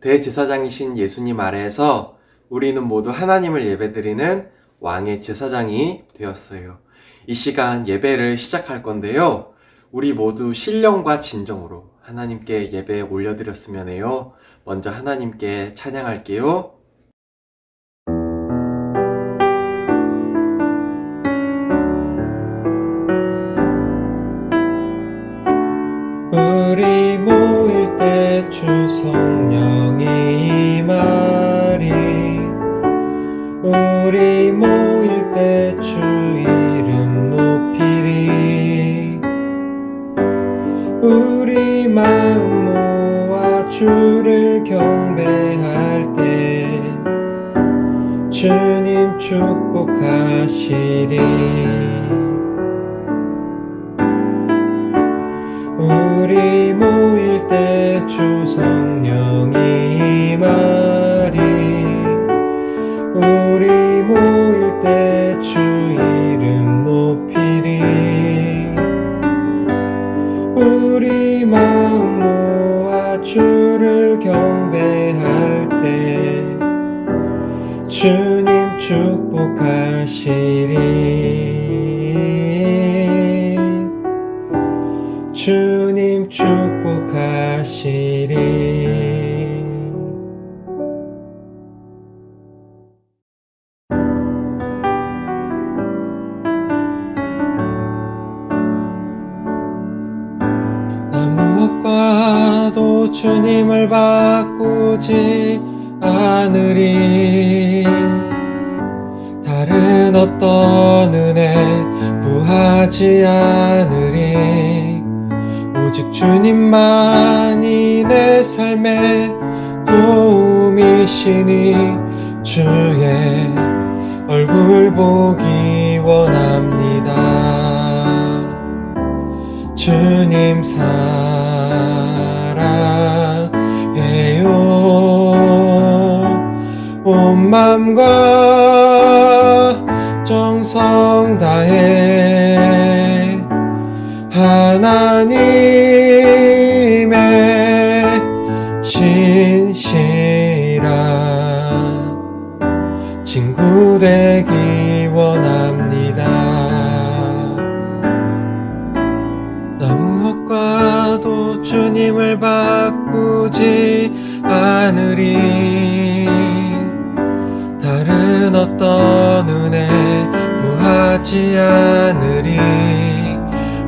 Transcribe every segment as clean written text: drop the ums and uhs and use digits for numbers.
대제사장이신 예수님 아래에서 우리는 모두 하나님을 예배드리는 왕의 제사장이 되었어요. 이 시간 예배를 시작할 건데요. 우리 모두 신령과 진정으로 하나님께 예배 올려드렸으면 해요. 먼저 하나님께 찬양할게요. 우리 모일 때 주 성령이 임하리. 우리 모일 때 주 이름 높이리. 우리 마음 모아 주를 경배할 때 주님 축복하시리. 우리 모일 때 주 성령이 임하리. 우리 모일 때 주 이름 높이리. 우리 마음 모아 주를 경배할 때 주님 축복하시리. 주님 축복하시리. 나 무엇과도 주님을 바꾸지 않으리. 다른 어떤 은혜 구하지 않으리. 오직 주님만이 내 삶의 도움이시니 주의 얼굴 보기 원합니다. 주님 사랑해요. 온 맘과 정성 다해 하나님의 신실한 친구 되기 원합니다. 나 무엇과도 주님을 바꾸지 않으리. 다른 어떤 은혜 구하지 않으리.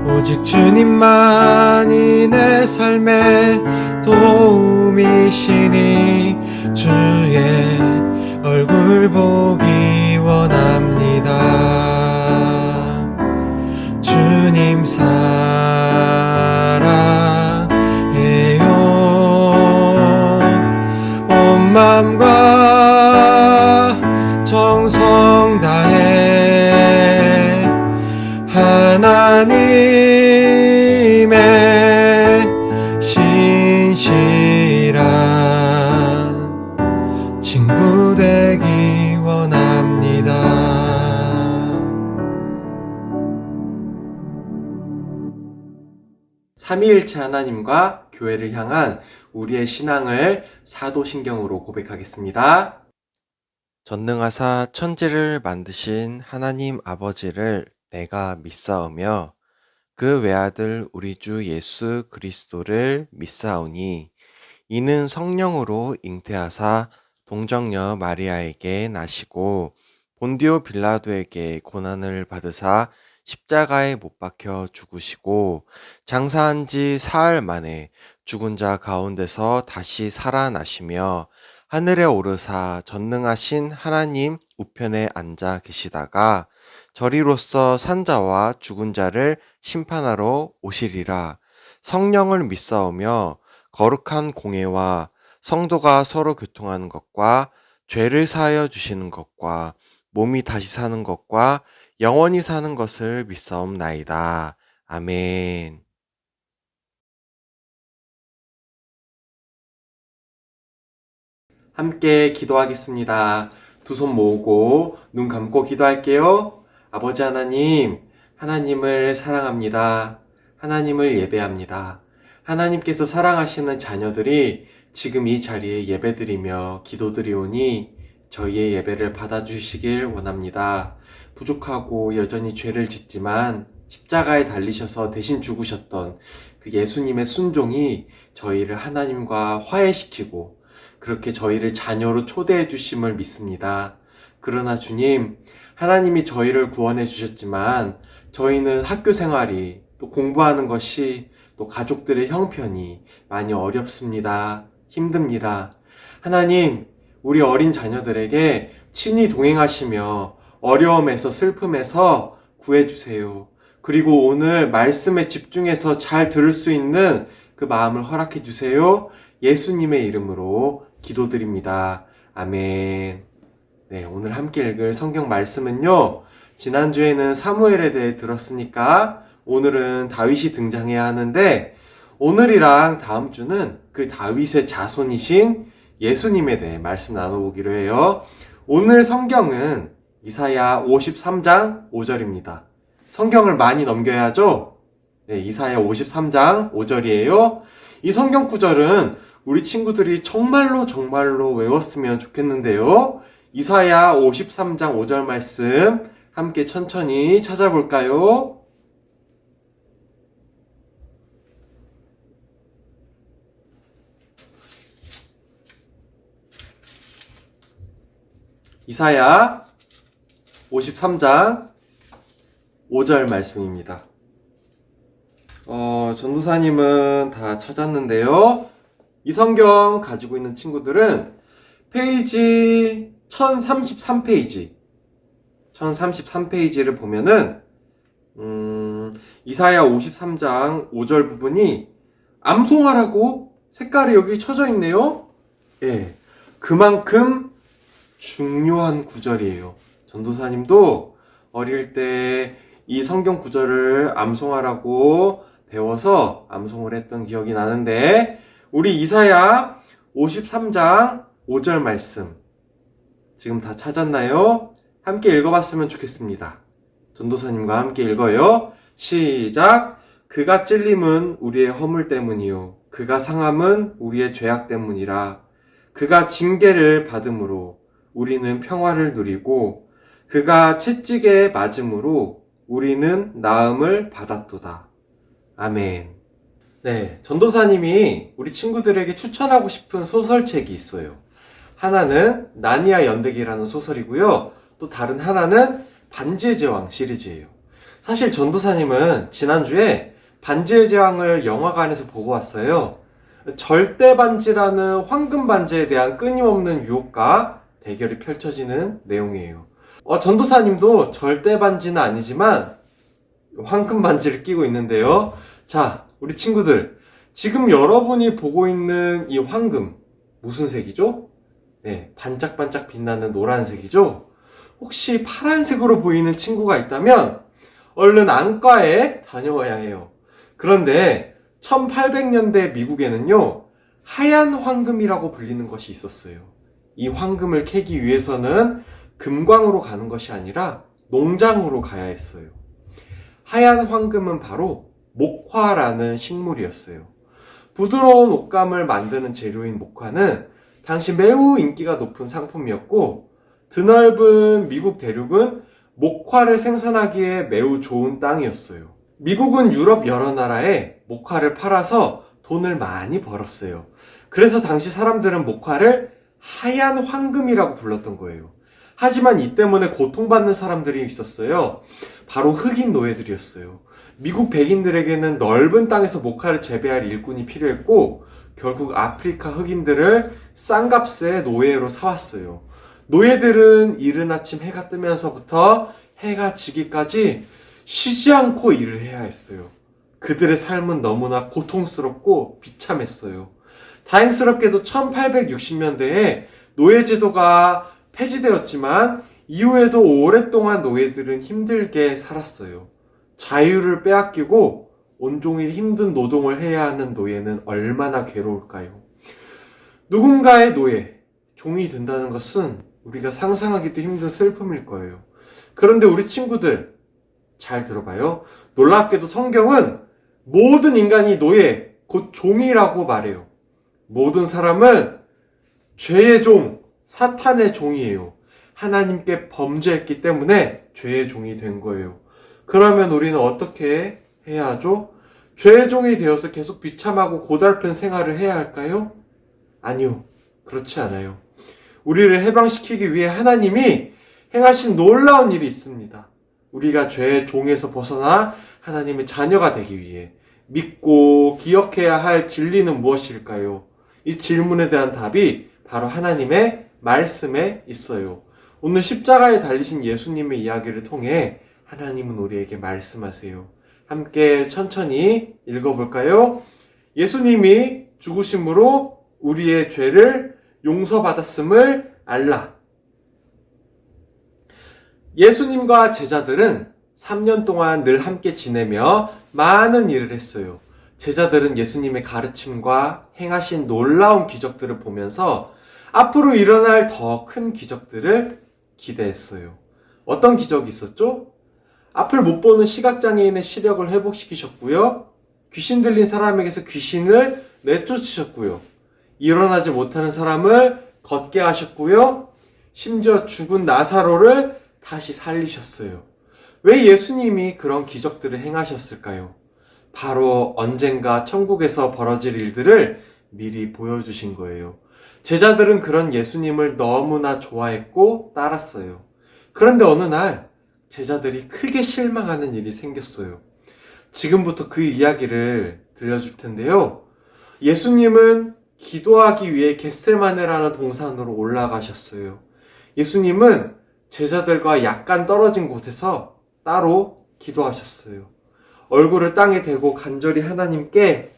오직 주님만이 내 삶의 도움이시니 주의 얼굴 보기 원합니다. 주님 사랑해요. 온 맘과 정성 다해 하나님의 신실한 친구 되기 원합니다. 삼위일체 하나님과 교회를 향한 우리의 신앙을 사도신경으로 고백하겠습니다. 전능하사 천지를 만드신 하나님 아버지를 내가 믿사오며 그 외아들 우리 주 예수 그리스도를 믿사오니 이는 성령으로 잉태하사 동정녀 마리아에게 나시고 본디오 빌라도에게 고난을 받으사 십자가에 못 박혀 죽으시고 장사한 지 사흘 만에 죽은 자 가운데서 다시 살아나시며 하늘에 오르사 전능하신 하나님 우편에 앉아 계시다가 저리로서 산자와 죽은 자를 심판하러 오시리라. 성령을 믿사오며 거룩한 공예와 성도가 서로 교통하는 것과 죄를 사하여 주시는 것과 몸이 다시 사는 것과 영원히 사는 것을 믿사옵나이다. 아멘. 함께 기도하겠습니다. 두 손 모으고 눈 감고 기도할게요. 아버지 하나님, 하나님을 사랑합니다. 하나님을 예배합니다. 하나님께서 사랑하시는 자녀들이 지금 이 자리에 예배드리며 기도드리오니 저희의 예배를 받아주시길 원합니다. 부족하고 여전히 죄를 짓지만 십자가에 달리셔서 대신 죽으셨던 그 예수님의 순종이 저희를 하나님과 화해시키고 그렇게 저희를 자녀로 초대해 주심을 믿습니다. 그러나 주님, 하나님이 저희를 구원해 주셨지만 저희는 학교 생활이 또 공부하는 것이 또 가족들의 형편이 많이 어렵습니다. 힘듭니다. 하나님, 우리 어린 자녀들에게 친히 동행하시며 어려움에서 슬픔에서 구해주세요. 그리고 오늘 말씀에 집중해서 잘 들을 수 있는 그 마음을 허락해 주세요. 예수님의 이름으로 기도드립니다. 아멘. 네, 오늘 함께 읽을 성경 말씀은요, 지난주에는 사무엘에 대해 들었으니까 오늘은 다윗이 등장해야 하는데, 오늘이랑 다음 주는 그 다윗의 자손이신 예수님에 대해 말씀 나눠보기로 해요. 오늘 성경은 이사야 53장 5절입니다. 성경을 많이 넘겨야죠? 네, 이사야 53장 5절이에요. 이 성경 구절은 우리 친구들이 정말로 외웠으면 좋겠는데요. 이사야 53장 5절 말씀 함께 천천히 찾아볼까요? 이사야 53장 5절 말씀입니다. 전도사님은 다 찾았는데요. 이 성경 가지고 있는 친구들은 페이지 1033페이지를 보면은 이사야 53장 5절 부분이 암송하라고 색깔이 여기 쳐져 있네요. 예, 그만큼 중요한 구절이에요. 전도사님도 어릴 때 이 성경 구절을 암송하라고 배워서 암송을 했던 기억이 나는데, 우리 이사야 53장 5절 말씀 지금 다 찾았나요? 함께 읽어봤으면 좋겠습니다. 전도사님과 함께 읽어요. 시작. 그가 찔림은 우리의 허물 때문이요 그가 상함은 우리의 죄악 때문이라. 그가 징계를 받음으로 우리는 평화를 누리고 그가 채찍에 맞음으로 우리는 나음을 받았도다. 아멘. 네, 전도사님이 우리 친구들에게 추천하고 싶은 소설책이 있어요. 하나는 나니아 연대기라는 소설이고요. 또 다른 하나는 반지의 제왕 시리즈예요. 사실 전도사님은 지난주에 반지의 제왕을 영화관에서 보고 왔어요. 절대 반지라는 황금 반지에 대한 끊임없는 유혹과 대결이 펼쳐지는 내용이에요. 전도사님도 절대 반지는 아니지만 황금 반지를 끼고 있는데요. 자, 우리 친구들, 지금 여러분이 보고 있는 이 황금 무슨 색이죠? 네, 반짝반짝 빛나는 노란색이죠? 혹시 파란색으로 보이는 친구가 있다면 얼른 안과에 다녀와야 해요. 그런데 1800년대 미국에는요, 하얀 황금이라고 불리는 것이 있었어요. 이 황금을 캐기 위해서는 금광으로 가는 것이 아니라 농장으로 가야 했어요. 하얀 황금은 바로 목화라는 식물이었어요. 부드러운 옷감을 만드는 재료인 목화는 당시 매우 인기가 높은 상품이었고, 드넓은 미국 대륙은 목화를 생산하기에 매우 좋은 땅이었어요. 미국은 유럽 여러 나라에 목화를 팔아서 돈을 많이 벌었어요. 그래서 당시 사람들은 목화를 하얀 황금이라고 불렀던 거예요. 하지만 이 때문에 고통받는 사람들이 있었어요. 바로 흑인 노예들이었어요. 미국 백인들에게는 넓은 땅에서 목화를 재배할 일꾼이 필요했고, 결국 아프리카 흑인들을 싼 값에 노예로 사왔어요. 노예들은 이른 아침 해가 뜨면서부터 해가 지기까지 쉬지 않고 일을 해야 했어요. 그들의 삶은 너무나 고통스럽고 비참했어요. 다행스럽게도 1860년대에 노예제도가 폐지되었지만 이후에도 오랫동안 노예들은 힘들게 살았어요. 자유를 빼앗기고 온종일 힘든 노동을 해야 하는 노예는 얼마나 괴로울까요? 누군가의 노예, 종이 된다는 것은 우리가 상상하기도 힘든 슬픔일 거예요. 그런데 우리 친구들, 잘 들어봐요. 놀랍게도 성경은 모든 인간이 노예, 곧 종이라고 말해요. 모든 사람은 죄의 종, 사탄의 종이에요. 하나님께 범죄했기 때문에 죄의 종이 된 거예요. 그러면 우리는 어떻게 해야 하죠? 죄의 종이 되어서 계속 비참하고 고달픈 생활을 해야 할까요? 아니요. 그렇지 않아요. 우리를 해방시키기 위해 하나님이 행하신 놀라운 일이 있습니다. 우리가 죄의 종에서 벗어나 하나님의 자녀가 되기 위해 믿고 기억해야 할 진리는 무엇일까요? 이 질문에 대한 답이 바로 하나님의 말씀에 있어요. 오늘 십자가에 달리신 예수님의 이야기를 통해 하나님은 우리에게 말씀하세요. 함께 천천히 읽어볼까요? 예수님이 죽으심으로 우리의 죄를 용서받았음을 알라. 예수님과 제자들은 3년 동안 늘 함께 지내며 많은 일을 했어요. 제자들은 예수님의 가르침과 행하신 놀라운 기적들을 보면서 앞으로 일어날 더 큰 기적들을 기대했어요. 어떤 기적이 있었죠? 앞을 못 보는 시각장애인의 시력을 회복시키셨고요. 귀신 들린 사람에게서 귀신을 내쫓으셨고요. 일어나지 못하는 사람을 걷게 하셨고요. 심지어 죽은 나사로를 다시 살리셨어요. 왜 예수님이 그런 기적들을 행하셨을까요? 바로 언젠가 천국에서 벌어질 일들을 미리 보여주신 거예요. 제자들은 그런 예수님을 너무나 좋아했고 따랐어요. 그런데 어느 날 제자들이 크게 실망하는 일이 생겼어요. 지금부터 그 이야기를 들려줄 텐데요. 예수님은 기도하기 위해 겟세마네라는 동산으로 올라가셨어요. 예수님은 제자들과 약간 떨어진 곳에서 따로 기도하셨어요. 얼굴을 땅에 대고 간절히 하나님께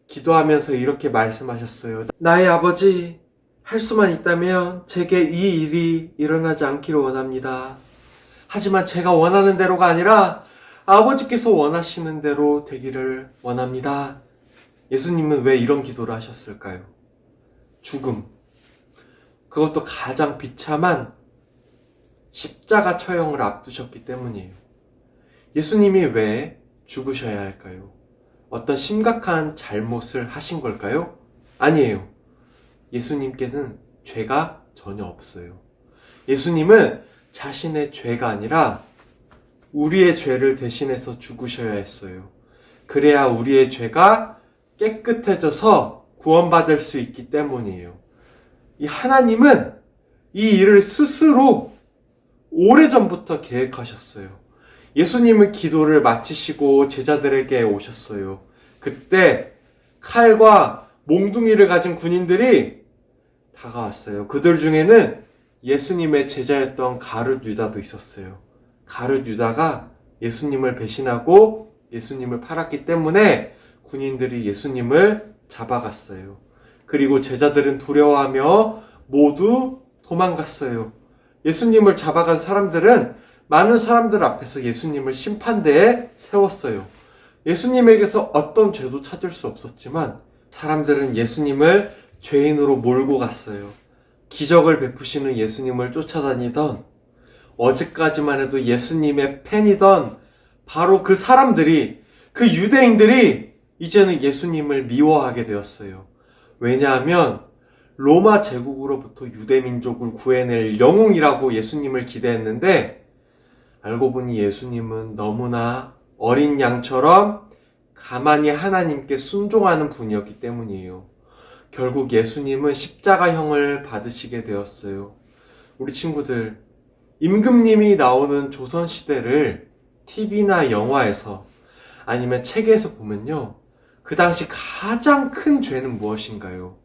기도하면서 이렇게 말씀하셨어요. 나의 아버지, 할 수만 있다면 제게 이 일이 일어나지 않기를 원합니다. 하지만 제가 원하는 대로가 아니라 아버지께서 원하시는 대로 되기를 원합니다. 예수님은 왜 이런 기도를 하셨을까요? 죽음. 그것도 가장 비참한 십자가 처형을 앞두셨기 때문이에요. 예수님이 왜 죽으셔야 할까요? 어떤 심각한 잘못을 하신 걸까요? 아니에요. 예수님께서는 죄가 전혀 없어요. 예수님은 자신의 죄가 아니라 우리의 죄를 대신해서 죽으셔야 했어요. 그래야 우리의 죄가 깨끗해져서 구원받을 수 있기 때문이에요. 이 하나님은 이 일을 스스로 오래전부터 계획하셨어요. 예수님은 기도를 마치시고 제자들에게 오셨어요. 그때 칼과 몽둥이를 가진 군인들이 다가왔어요. 그들 중에는 예수님의 제자였던 가룟 유다도 있었어요. 가룟 유다가 예수님을 배신하고 예수님을 팔았기 때문에 군인들이 예수님을 잡아갔어요. 그리고 제자들은 두려워하며 모두 도망갔어요. 예수님을 잡아간 사람들은 많은 사람들 앞에서 예수님을 심판대에 세웠어요. 예수님에게서 어떤 죄도 찾을 수 없었지만 사람들은 예수님을 죄인으로 몰고 갔어요. 기적을 베푸시는 예수님을 쫓아다니던, 어제까지만 해도 예수님의 팬이던 바로 그 사람들이, 그 유대인들이 이제는 예수님을 미워하게 되었어요. 왜냐하면 로마 제국으로부터 유대민족을 구해낼 영웅이라고 예수님을 기대했는데 알고 보니 예수님은 너무나 어린 양처럼 가만히 하나님께 순종하는 분이었기 때문이에요. 결국 예수님은 십자가형을 받으시게 되었어요. 우리 친구들, 임금님이 나오는 조선시대를 TV나 영화에서 아니면 책에서 보면요, 그 당시 가장 큰 죄는 무엇인가요?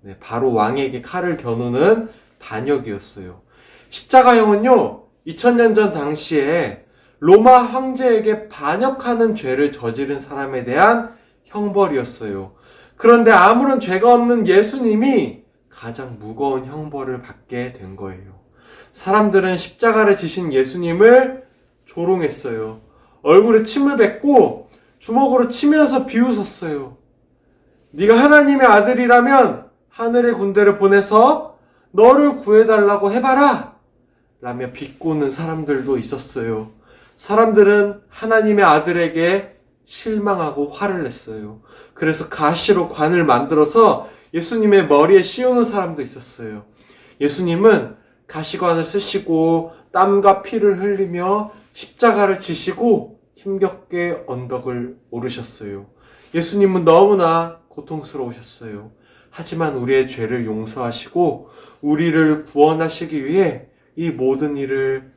네, 바로 왕에게 칼을 겨누는 반역이었어요. 십자가형은요, 2000년 전 당시에 로마 황제에게 반역하는 죄를 저지른 사람에 대한 형벌이었어요. 그런데 아무런 죄가 없는 예수님이 가장 무거운 형벌을 받게 된 거예요. 사람들은 십자가를 지신 예수님을 조롱했어요. 얼굴에 침을 뱉고 주먹으로 치면서 비웃었어요. 네가 하나님의 아들이라면 하늘의 군대를 보내서 너를 구해달라고 해봐라! 라며 비꼬는 사람들도 있었어요. 사람들은 하나님의 아들에게 실망하고 화를 냈어요. 그래서 가시로 관을 만들어서 예수님의 머리에 씌우는 사람도 있었어요. 예수님은 가시관을 쓰시고 땀과 피를 흘리며 십자가를 지시고 힘겹게 언덕을 오르셨어요. 예수님은 너무나 고통스러우셨어요. 하지만 우리의 죄를 용서하시고 우리를 구원하시기 위해 이 모든 일을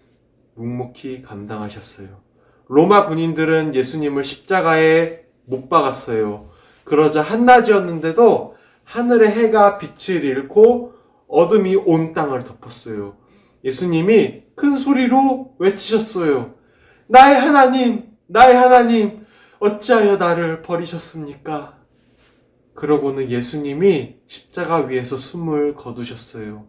묵묵히 감당하셨어요. 로마 군인들은 예수님을 십자가에 못 박았어요. 그러자 한낮이었는데도 하늘의 해가 빛을 잃고 어둠이 온 땅을 덮었어요. 예수님이 큰 소리로 외치셨어요. 나의 하나님, 나의 하나님, 어찌하여 나를 버리셨습니까? 그러고는 예수님이 십자가 위에서 숨을 거두셨어요.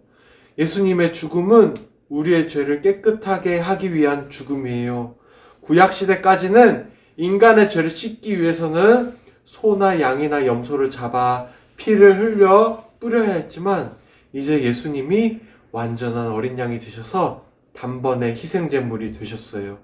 예수님의 죽음은 우리의 죄를 깨끗하게 하기 위한 죽음이에요. 구약시대까지는 인간의 죄를 씻기 위해서는 소나 양이나 염소를 잡아 피를 흘려 뿌려야 했지만 이제 예수님이 완전한 어린 양이 되셔서 단번에 희생제물이 되셨어요.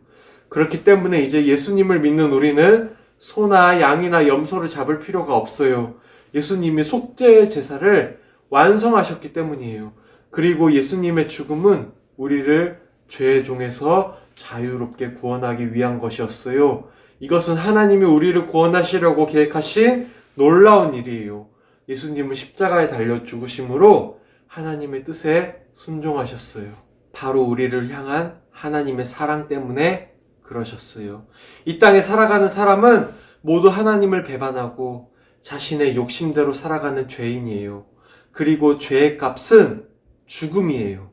그렇기 때문에 이제 예수님을 믿는 우리는 소나 양이나 염소를 잡을 필요가 없어요. 예수님이 속죄 제사를 완성하셨기 때문이에요. 그리고 예수님의 죽음은 우리를 죄의 종에서 자유롭게 구원하기 위한 것이었어요. 이것은 하나님이 우리를 구원하시려고 계획하신 놀라운 일이에요. 예수님은 십자가에 달려 죽으심으로 하나님의 뜻에 순종하셨어요. 바로 우리를 향한 하나님의 사랑 때문에 그러셨어요. 이 땅에 살아가는 사람은 모두 하나님을 배반하고 자신의 욕심대로 살아가는 죄인이에요. 그리고 죄의 값은 죽음이에요.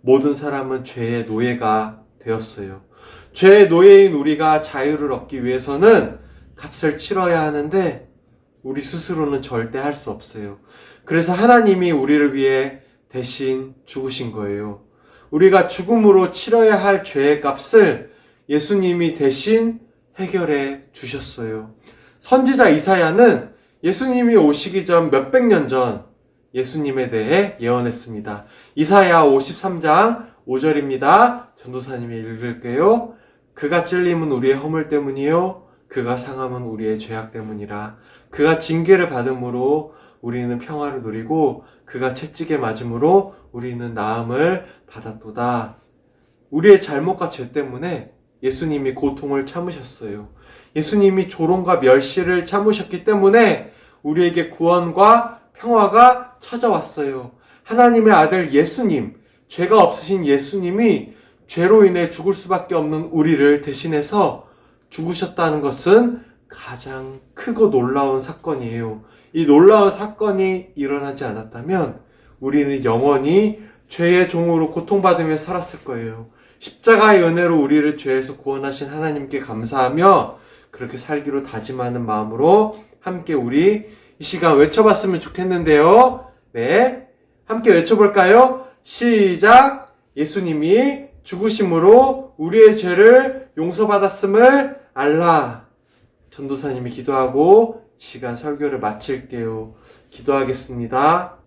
모든 사람은 죄의 노예가 되었어요. 죄의 노예인 우리가 자유를 얻기 위해서는 값을 치러야 하는데 우리 스스로는 절대 할 수 없어요. 그래서 하나님이 우리를 위해 대신 죽으신 거예요. 우리가 죽음으로 치러야 할 죄의 값을 예수님이 대신 해결해 주셨어요. 선지자 이사야는 예수님이 오시기 전 몇백 년 전 예수님에 대해 예언했습니다. 이사야 53장 5절입니다. 전도사님이 읽을게요. 그가 찔림은 우리의 허물 때문이요 그가 상함은 우리의 죄악 때문이라. 그가 징계를 받음으로 우리는 평화를 누리고 그가 채찍에 맞음으로 우리는 나음을 받았도다. 우리의 잘못과 죄 때문에 예수님이 고통을 참으셨어요. 예수님이 조롱과 멸시를 참으셨기 때문에 우리에게 구원과 평화가 찾아왔어요. 하나님의 아들 예수님, 죄가 없으신 예수님이 죄로 인해 죽을 수밖에 없는 우리를 대신해서 죽으셨다는 것은 가장 크고 놀라운 사건이에요. 이 놀라운 사건이 일어나지 않았다면 우리는 영원히 죄의 종으로 고통받으며 살았을 거예요. 십자가의 은혜로 우리를 죄에서 구원하신 하나님께 감사하며 그렇게 살기로 다짐하는 마음으로 함께 우리 이 시간 외쳐봤으면 좋겠는데요. 네, 함께 외쳐볼까요? 시작! 예수님이 죽으심으로 우리의 죄를 용서받았음을 알라. 전도사님이 기도하고 시간 설교를 마칠게요. 기도하겠습니다.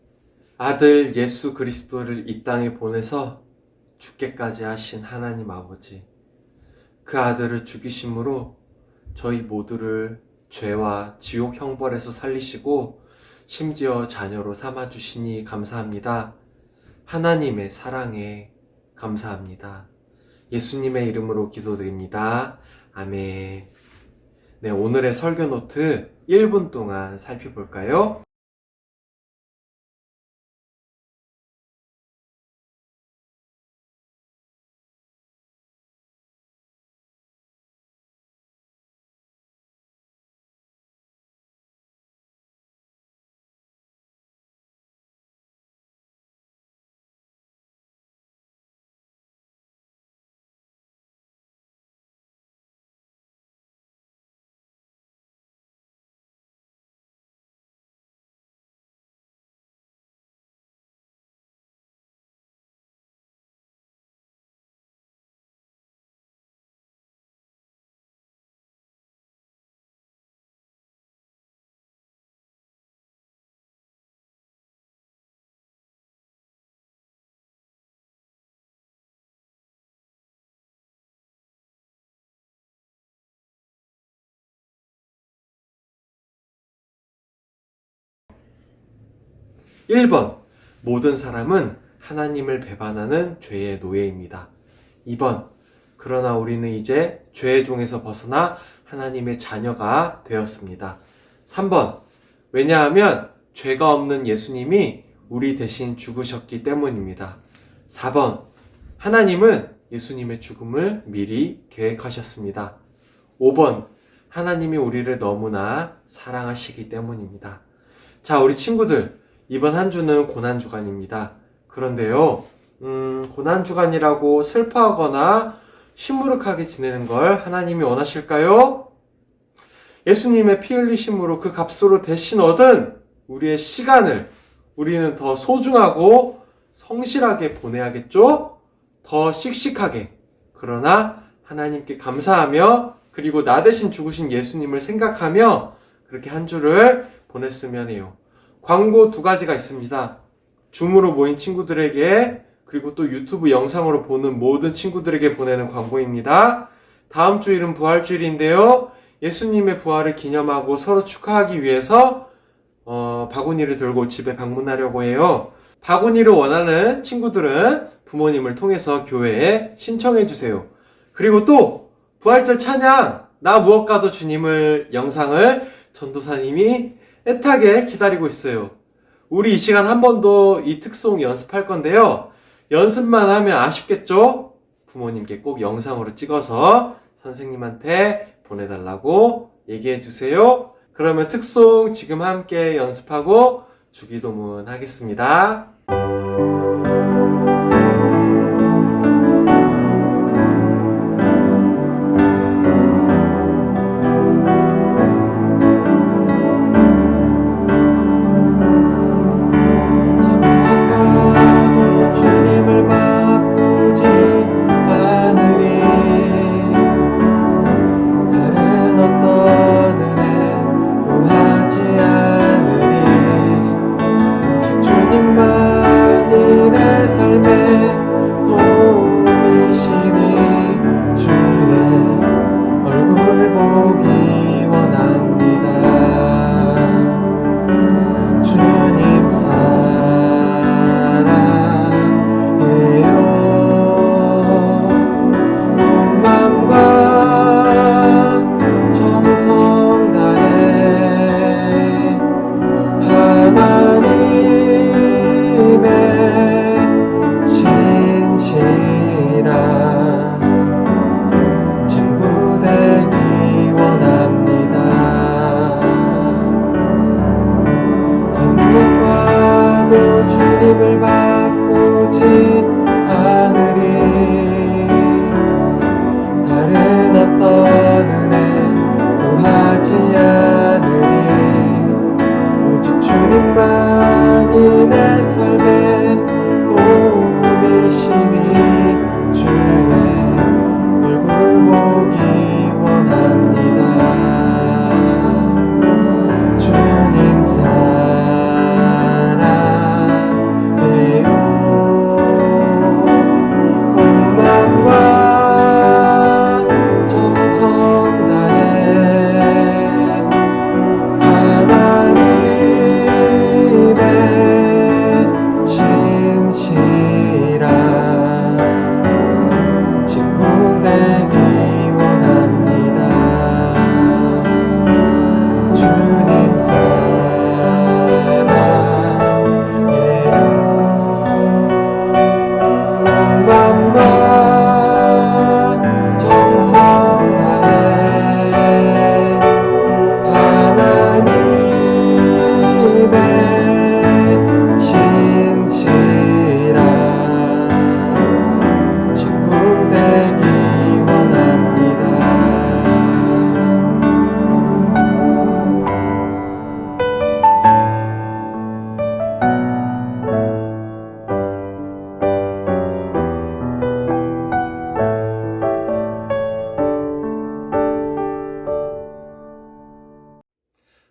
아들 예수 그리스도를 이 땅에 보내서 죽게까지 하신 하나님 아버지, 그 아들을 죽이심으로 저희 모두를 죄와 지옥 형벌에서 살리시고 심지어 자녀로 삼아주시니 감사합니다. 하나님의 사랑에 감사합니다. 예수님의 이름으로 기도드립니다. 아멘. 네, 오늘의 설교 노트 1분 동안 살펴볼까요? 1번, 모든 사람은 하나님을 배반하는 죄의 노예입니다. 2번, 그러나 우리는 이제 죄의 종에서 벗어나 하나님의 자녀가 되었습니다. 3번, 왜냐하면 죄가 없는 예수님이 우리 대신 죽으셨기 때문입니다. 4번, 하나님은 예수님의 죽음을 미리 계획하셨습니다. 5번, 하나님이 우리를 너무나 사랑하시기 때문입니다. 자, 우리 친구들, 이번 한 주는 고난주간입니다. 그런데요, 고난주간이라고 슬퍼하거나 시무룩하게 지내는 걸 하나님이 원하실까요? 예수님의 피 흘리심으로 그 값으로 대신 얻은 우리의 시간을 우리는 더 소중하고 성실하게 보내야겠죠? 더 씩씩하게. 그러나 하나님께 감사하며 그리고 나 대신 죽으신 예수님을 생각하며 그렇게 한 주를 보냈으면 해요. 광고 2가지가 있습니다. 줌으로 모인 친구들에게 그리고 또 유튜브 영상으로 보는 모든 친구들에게 보내는 광고입니다. 다음 주일은 부활주일인데요. 예수님의 부활을 기념하고 서로 축하하기 위해서 바구니를 들고 집에 방문하려고 해요. 바구니를 원하는 친구들은 부모님을 통해서 교회에 신청해 주세요. 그리고 또 부활절 찬양 나 무엇과도 주님을 영상을 전도사님이 애타게 기다리고 있어요. 우리 이 시간 한 번 더 이 특송 연습할 건데요. 연습만 하면 아쉽겠죠? 부모님께 꼭 영상으로 찍어서 선생님한테 보내달라고 얘기해 주세요. 그러면 특송 지금 함께 연습하고 주기도문 하겠습니다. 주님을 바꾸지 않으리. 다른 어떤 은혜 구하지 않으리. 오직 주님만이 내 삶의 도움이시니 주의 얼굴 보기 원합니다. 주님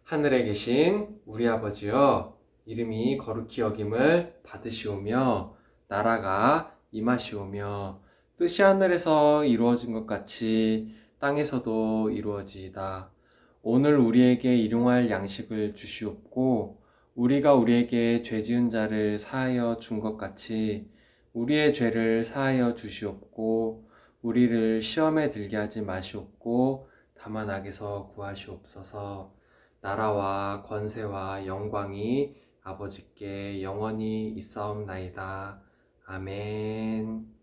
하늘에 계신 우리 아버지여, 이름이 거룩히 여김을 받으시오며 나라가 임하시오며 뜻이 하늘에서 이루어진 것 같이 땅에서도 이루어지이다. 오늘 우리에게 일용할 양식을 주시옵고 우리가 우리에게 죄 지은 자를 사하여 준 것 같이 우리의 죄를 사하여 주시옵고 우리를 시험에 들게 하지 마시옵고 다만 악에서 구하시옵소서. 나라와 권세와 영광이 아버지께 영원히 있사옵나이다. 아멘.